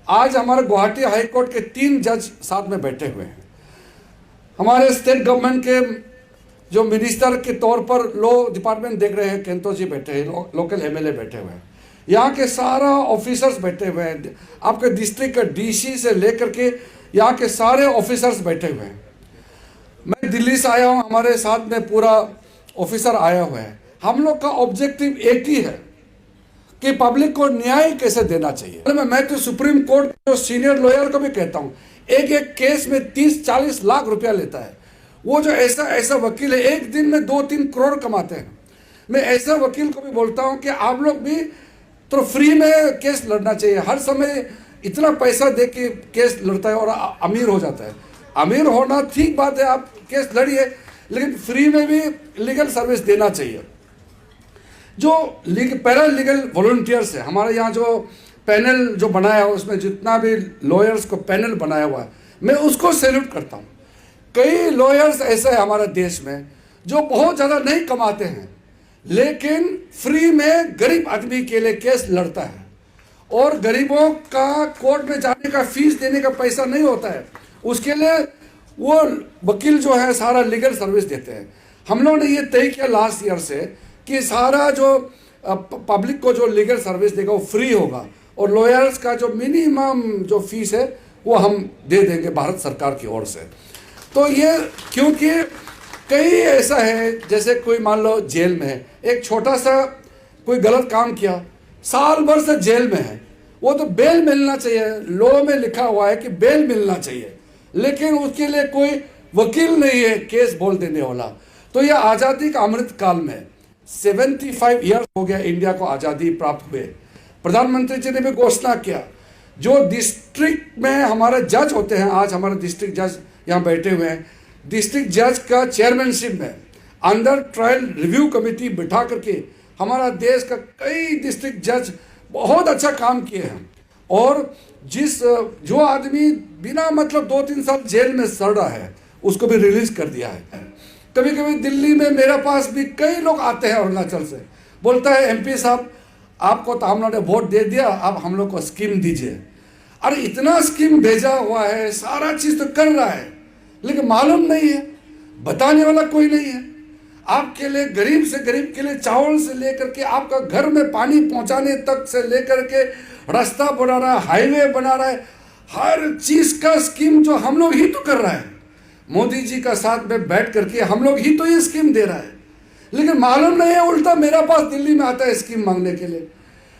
आज हमारे Guwahati high court के 3 जज साथ में बैठे हुए हैं। हमारे स्टेट गवर्नमेंट के जो मिनिस्टर के तौर पर लॉ डिपार्टमेंट देख रहे हैं, केंतो जी बैठे हैं, लोकल एमएलए बैठे हुए हैं, यहाँ के सारा ऑफिसर्स बैठे हुए हैं, आपके डिस्ट्रिक्ट का डीसी से लेकर के यहाँ के सारे ऑफिसर्स बैठे हुए हैं। मैं दिल्ली से आया हूँ, हमारे साथ में पूरा ऑफिसर आया हुआ है। हम लोग का ऑब्जेक्टिव एक ही है कि पब्लिक को न्याय कैसे देना चाहिए। मैं तो सुप्रीम कोर्ट जो सीनियर लॉयर को भी कहता हूँ, एक एक केस में 30-40 लाख रुपया लेता है। वो जो ऐसा वकील है, एक दिन में 2-3 करोड़ कमाते हैं। मैं ऐसा वकील को भी बोलता हूँ कि आप लोग भी तो फ्री में केस लड़ना चाहिए। हर समय इतना पैसा दे के केस लड़ता है और अमीर हो जाता है। अमीर होना ठीक बात है, आप केस लड़िए, लेकिन फ्री में भी लीगल सर्विस देना चाहिए। जो पैरा लीगल वॉलंटियर्स है, हमारे यहाँ जो पैनल जो बनाया हुआ, उसमें जितना भी लॉयर्स को पैनल बनाया हुआ है, मैं उसको सैल्यूट करता हूँ। कई लॉयर्स ऐसे हैं हमारे देश में जो बहुत ज़्यादा नहीं कमाते हैं, लेकिन फ्री में गरीब आदमी के लिए केस लड़ता है, और गरीबों का कोर्ट में जाने का फीस देने का पैसा नहीं होता है, उसके लिए वो वकील जो है सारा लीगल सर्विस देते हैं। हम लोगों ने ये तय किया लास्ट ईयर से कि सारा जो पब्लिक को जो लीगल सर्विस देगा वो फ्री होगा, और लॉयर्स का जो मिनिमम जो फीस है वो हम दे देंगे भारत सरकार की ओर से। तो ये क्योंकि कई ऐसा है, जैसे कोई मान लो जेल में है, एक छोटा सा कोई गलत काम किया, साल भर से जेल में है, वो तो बेल मिलना चाहिए, लॉ में लिखा हुआ है कि बेल मिलना चाहिए, लेकिन उसके लिए कोई वकील नहीं है केस बोल देने वाला। तो यह आज़ादी का अमृत काल में 75 ईयर्स हो गया इंडिया को आज़ादी प्राप्त हुए। प्रधानमंत्री जी ने भी घोषणा किया, जो डिस्ट्रिक्ट में हमारे जज होते हैं, आज हमारे डिस्ट्रिक्ट जज यहाँ बैठे हुए हैं, डिस्ट्रिक्ट जज का चेयरमैनशिप में अंडर ट्रायल रिव्यू कमेटी बिठा करके हमारा देश का कई डिस्ट्रिक्ट जज बहुत अच्छा काम किए हैं। और जो आदमी बिना मतलब 2-3 साल जेल में सड़ रहा है, उसको भी रिलीज कर दिया है। कभी कभी दिल्ली में मेरे पास भी कई लोग आते हैं अरुणाचल से, बोलता है एमपी साहब आपको तो हम लोगों ने वोट दे दिया, अब हम लोग को स्कीम दीजिए। अरे इतना स्कीम भेजा हुआ है, सारा चीज़ तो कर रहा है, लेकिन मालूम नहीं है, बताने वाला कोई नहीं है। आपके लिए गरीब से गरीब के लिए चावल से लेकर के आपका घर में पानी पहुंचाने तक से लेकर के रास्ता बना रहा है, हाईवे बना रहा है, हर चीज़ का स्कीम जो हम लोग ही तो कर रहा है। मोदी जी का साथ में बैठ करके हम लोग ही तो ये स्कीम दे रहा है, लेकिन मालूम नहीं है, उल्टा मेरा पास दिल्ली में आता है स्कीम मांगने के लिए।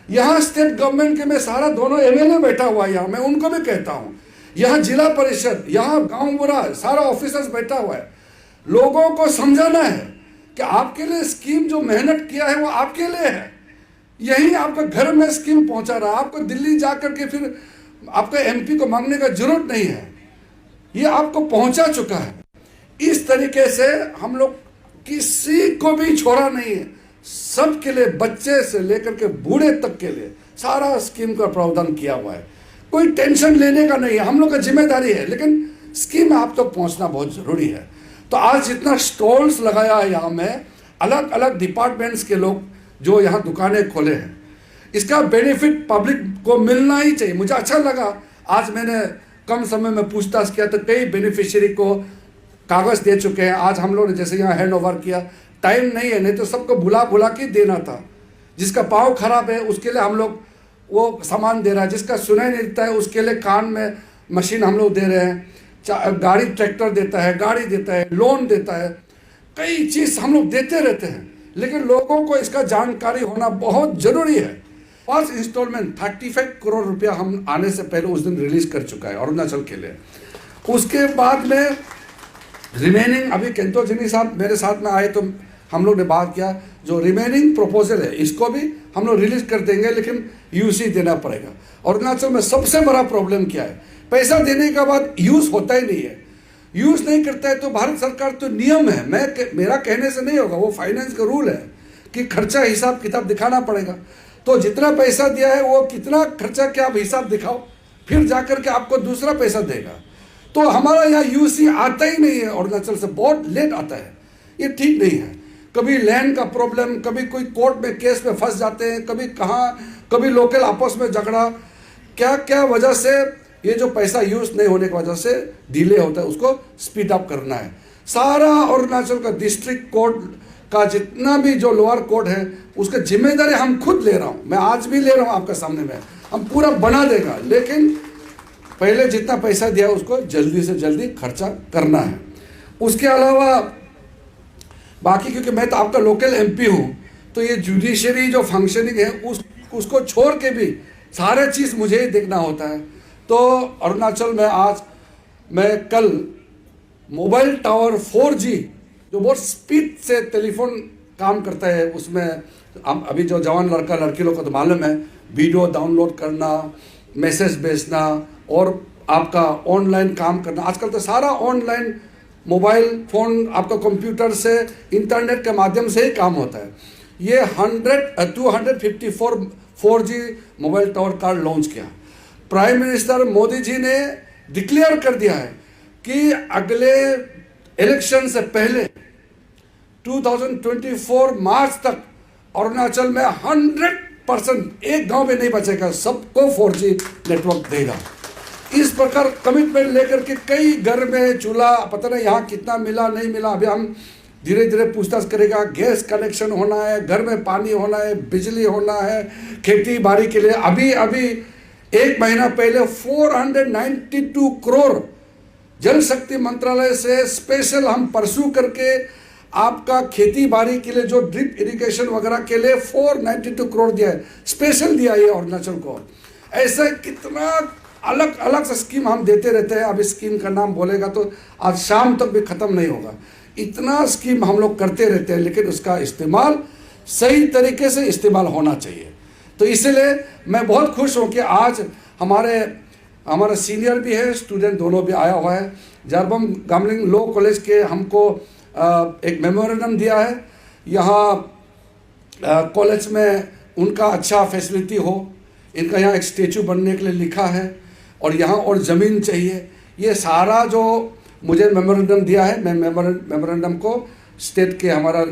यहाँ स्टेट गवर्नमेंट के में सारा दोनों एमएलए बैठा हुआ है, यहाँ मैं उनको भी कहता हूँ, यहाँ जिला परिषद, यहाँ गांव बुरा सारा ऑफिसर्स बैठा हुआ है। लोगों को समझाना है कि आपके लिए स्कीम जो मेहनत किया है वो आपके लिए है, यही आपका घर में स्कीम पहुंचा रहा है। आपको दिल्ली जा करके फिर आपका एमपी को मांगने का जरूरत नहीं है, ये आपको पहुंचा चुका है। इस तरीके से हम लोग किसी को भी छोड़ा नहीं है, सबके लिए, बच्चे से लेकर के बूढ़े तक के लिए सारा स्कीम का प्रावधान किया हुआ है। कोई टेंशन लेने का नहीं है, हम लोग का जिम्मेदारी है, लेकिन स्कीम आप तक पहुंचना बहुत जरूरी है। तो आज जितना स्टॉल्स लगाया है यहाँ में, अलग अलग डिपार्टमेंट्स के लोग जो यहाँ दुकानें खोले हैं, इसका बेनिफिट पब्लिक को मिलना ही चाहिए। मुझे अच्छा लगा, आज मैंने कम समय में पूछताछ किया तो कई बेनिफिशियरी को कागज़ दे चुके हैं। आज हम लोग ने जैसे यहाँ हैंड ओवर किया, टाइम नहीं है, नहीं तो सबको बुला के देना था। जिसका पाँव खराब है उसके लिए हम लोग वो सामान दे रहा है, जिसका सुनाई नहीं देता है उसके लिए कान में मशीन हम लोग दे रहे हैं, गाड़ी ट्रैक्टर देता है, गाड़ी देता है, लोन देता है, कई चीज़ हम लोग देते रहते हैं, लेकिन लोगों को इसका जानकारी होना बहुत ज़रूरी है। फर्स्ट इंस्टॉलमेंट 35 करोड़ रुपया हम आने से पहले उस दिन रिलीज कर चुका है अरुणाचल के लिए। उसके बाद में रिमेनिंग, अभी केंतो जिनी साहब मेरे साथ में आए तो हम लोग ने बात किया, जो रिमेनिंग प्रपोजल है इसको भी हम लोग रिलीज कर देंगे, लेकिन यूसी देना पड़ेगा। अरुणाचल में सबसे बड़ा प्रॉब्लम क्या है, पैसा देने के बाद यूज़ होता ही नहीं है। यूज़ नहीं करता है तो भारत सरकार तो नियम है, मेरा कहने से नहीं होगा, वो फाइनेंस का रूल है कि खर्चा हिसाब किताब दिखाना पड़ेगा। तो जितना पैसा दिया है वो कितना खर्चा क्या आप हिसाब दिखाओ, फिर जाकर के आपको दूसरा पैसा देगा। तो हमारा यहाँ यूसी आता ही नहीं है, अरुणाचल से बहुत लेट आता है, ये ठीक नहीं है। कभी लैंड का प्रॉब्लम, कभी कोई कोर्ट में केस में फंस जाते हैं, कभी कहाँ, कभी लोकल आपस में झगड़ा, क्या क्या वजह से ये जो पैसा यूज़ नहीं होने की वजह से डिले होता है, उसको स्पीड अप करना है। सारा अरुणाचल का डिस्ट्रिक्ट कोर्ट का जितना भी जो लोअर कोर्ट है उसका जिम्मेदारी हम खुद ले रहा हूँ, मैं आज भी ले रहा हूँ आपके सामने में, हम पूरा बना देगा। लेकिन पहले जितना पैसा दिया उसको जल्दी से जल्दी खर्चा करना है। उसके अलावा बाकी, क्योंकि मैं तो आपका लोकल एमपी हूँ, तो ये जुडिशरी जो फंक्शनिंग है उसको छोड़ के भी सारे चीज़ मुझे ही देखना होता है। तो अरुणाचल में आज मैं कल मोबाइल टावर 4G जो बहुत स्पीड से टेलीफोन काम करता है, उसमें हम अभी जो जवान लड़का लड़की लोग को तो मालूम है, वीडियो डाउनलोड करना, मैसेज भेजना और आपका ऑनलाइन काम करना। आजकल तो सारा ऑनलाइन मोबाइल फ़ोन, आपका कंप्यूटर से, इंटरनेट के माध्यम से ही काम होता है। ये 254 4G mobile tower card launch किया। प्राइम मिनिस्टर मोदी जी ने डिक्लेयर कर दिया है कि अगले इलेक्शन से पहले 2024 मार्च तक अरुणाचल में 100% एक गांव में नहीं बचेगा, सबको 4G नेटवर्क देगा। इस प्रकार कमिटमेंट लेकर के कई घर में चूल्हा, पता नहीं यहाँ कितना मिला नहीं मिला, अभी हम धीरे धीरे पूछताछ करेगा। गैस कनेक्शन होना है, घर में पानी होना है, बिजली होना है, खेती बाड़ी के लिए अभी अभी एक महीना पहले 492 करोड़ जल शक्ति मंत्रालय से स्पेशल हम परसू करके आपका खेती बाड़ी के लिए जो ड्रिप इरिगेशन वगैरह के लिए 492 करोड़ दिया है, स्पेशल दिया है अरुणाचल को। ऐसा कितना अलग अलग स्कीम हम देते रहते हैं। अब इस स्कीम का नाम बोलेगा तो आज शाम तक भी ख़त्म नहीं होगा। इतना स्कीम हम लोग करते रहते हैं, लेकिन उसका इस्तेमाल सही तरीके से इस्तेमाल होना चाहिए। तो इसलिए मैं बहुत खुश हूँ कि आज हमारा सीनियर भी है, स्टूडेंट दोनों भी आया हुआ है। जारबम गामलिंग लॉ कॉलेज के हमको एक मेमोरेंडम दिया है, यहाँ कॉलेज में उनका अच्छा फैसिलिटी हो, इनका यहाँ एक स्टेचू बनने के लिए लिखा है, और यहाँ और ज़मीन चाहिए। ये सारा जो मुझे मेमोरेंडम दिया है, मैं मेमोरेंडम को स्टेट के हमारा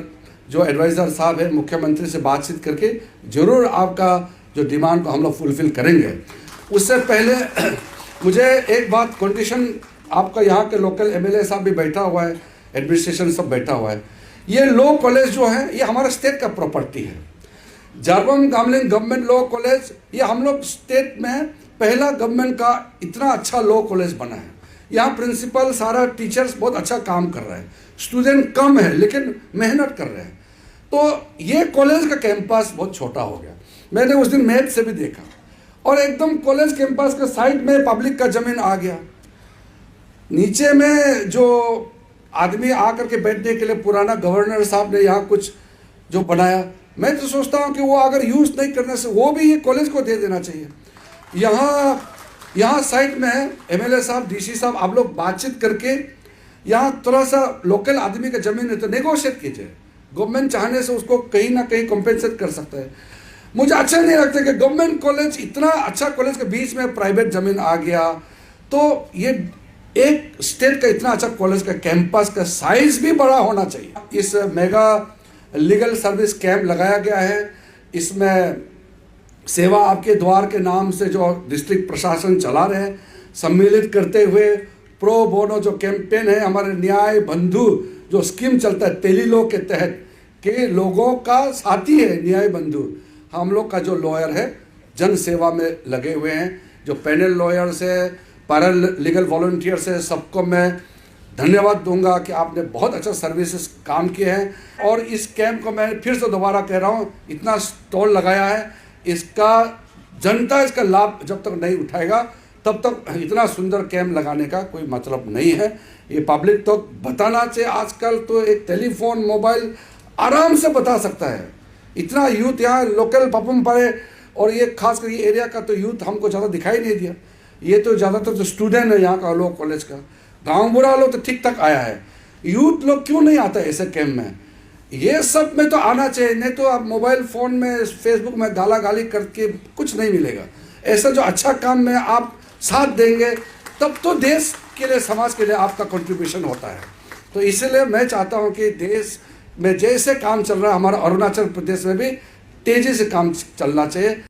जो एडवाइज़र साहब है, मुख्यमंत्री से बातचीत करके ज़रूर आपका जो डिमांड को हम लोग फुलफ़िल करेंगे। उससे पहले मुझे एक बात, कंडीशन, आपका यहाँ के लोकल एमएलए साहब भी बैठा हुआ है, एडमिनिस्ट्रेशन सब बैठा हुआ है। ये लॉ कॉलेज जो है ये हमारा स्टेट का प्रॉपर्टी है। जारबम गामलिंग गवर्नमेंट लॉ कॉलेज, ये हम लोग स्टेट में पहला गवर्नमेंट का इतना अच्छा लॉ कॉलेज बना है। यहाँ प्रिंसिपल, सारा टीचर्स बहुत अच्छा काम कर रहे हैं, स्टूडेंट कम है लेकिन मेहनत कर रहे हैं। तो ये कॉलेज का कैंपस बहुत छोटा हो गया, मैंने उस दिन मैप से भी देखा, और एकदम कॉलेज कैंपस के साइड में पब्लिक का ज़मीन आ गया। नीचे में जो आदमी आकर के बैठने के लिए पुराना गवर्नर साहब ने यहाँ कुछ जो बनाया, मैं तो सोचता हूँ कि वो अगर यूज़ नहीं करने से वो भी ये कॉलेज को दे देना चाहिए। यहाँ साइड में है, एमएलए साहब, डीसी साहब, आप लोग बातचीत करके यहाँ थोड़ा सा लोकल आदमी का ज़मीन है तो नेगोशिएट कीजिए। गवर्नमेंट चाहने से उसको कहीं ना कहीं कॉम्पेंसेट कर सकता है। मुझे अच्छा नहीं लगता कि गवर्नमेंट कॉलेज, इतना अच्छा कॉलेज के बीच में प्राइवेट ज़मीन आ गया। तो ये एक स्टेट का इतना अच्छा कॉलेज का कैंपस का साइज भी बड़ा होना चाहिए। इस मेगा लीगल सर्विस कैंप लगाया गया है, इसमें सेवा आपके द्वार के नाम से जो डिस्ट्रिक्ट प्रशासन चला रहे हैं, सम्मिलित करते हुए प्रो बोनो जो कैंपेन है, हमारे न्याय बंधु जो स्कीम चलता है टेलीलॉ के तहत, के लोगों का साथी है न्याय बंधु। हम लोग का जो लॉयर है जन सेवा में लगे हुए हैं, जो पैनल लॉयर्स है, पैरा लीगल वॉलंटियर्स है, सबको मैं धन्यवाद दूंगा कि आपने बहुत अच्छा सर्विसेज काम किए हैं। और इस कैंप को मैं फिर से दोबारा कह रहा हूँ, इतना स्टॉल लगाया है, इसका जनता इसका लाभ जब तक नहीं उठाएगा तब तक इतना सुंदर कैंप लगाने का कोई मतलब नहीं है। ये पब्लिक तो बताना चाहिए। आजकल तो एक टेलीफोन, मोबाइल आराम से बता सकता है। इतना यूथ यहाँ लोकल पपम पड़े, और ये खासकर ये एरिया का तो यूथ हमको ज़्यादा दिखाई नहीं दिया। ये तो ज़्यादातर जो स्टूडेंट है यहाँ का लॉ कॉलेज का, गाँव बुरा लोग तो ठीक ठाक आया है, यूथ लोग क्यों नहीं आता ऐसे कैंप में? ये सब में तो आना चाहिए, नहीं तो आप मोबाइल फ़ोन में, फेसबुक में गाला गाली करके कुछ नहीं मिलेगा। ऐसा जो अच्छा काम में आप साथ देंगे तब तो देश के लिए, समाज के लिए आपका कंट्रीब्यूशन होता है। तो इसलिए मैं चाहता हूँ कि देश में जैसे काम चल रहा है, हमारा अरुणाचल प्रदेश में भी तेज़ी से काम चलना चाहिए।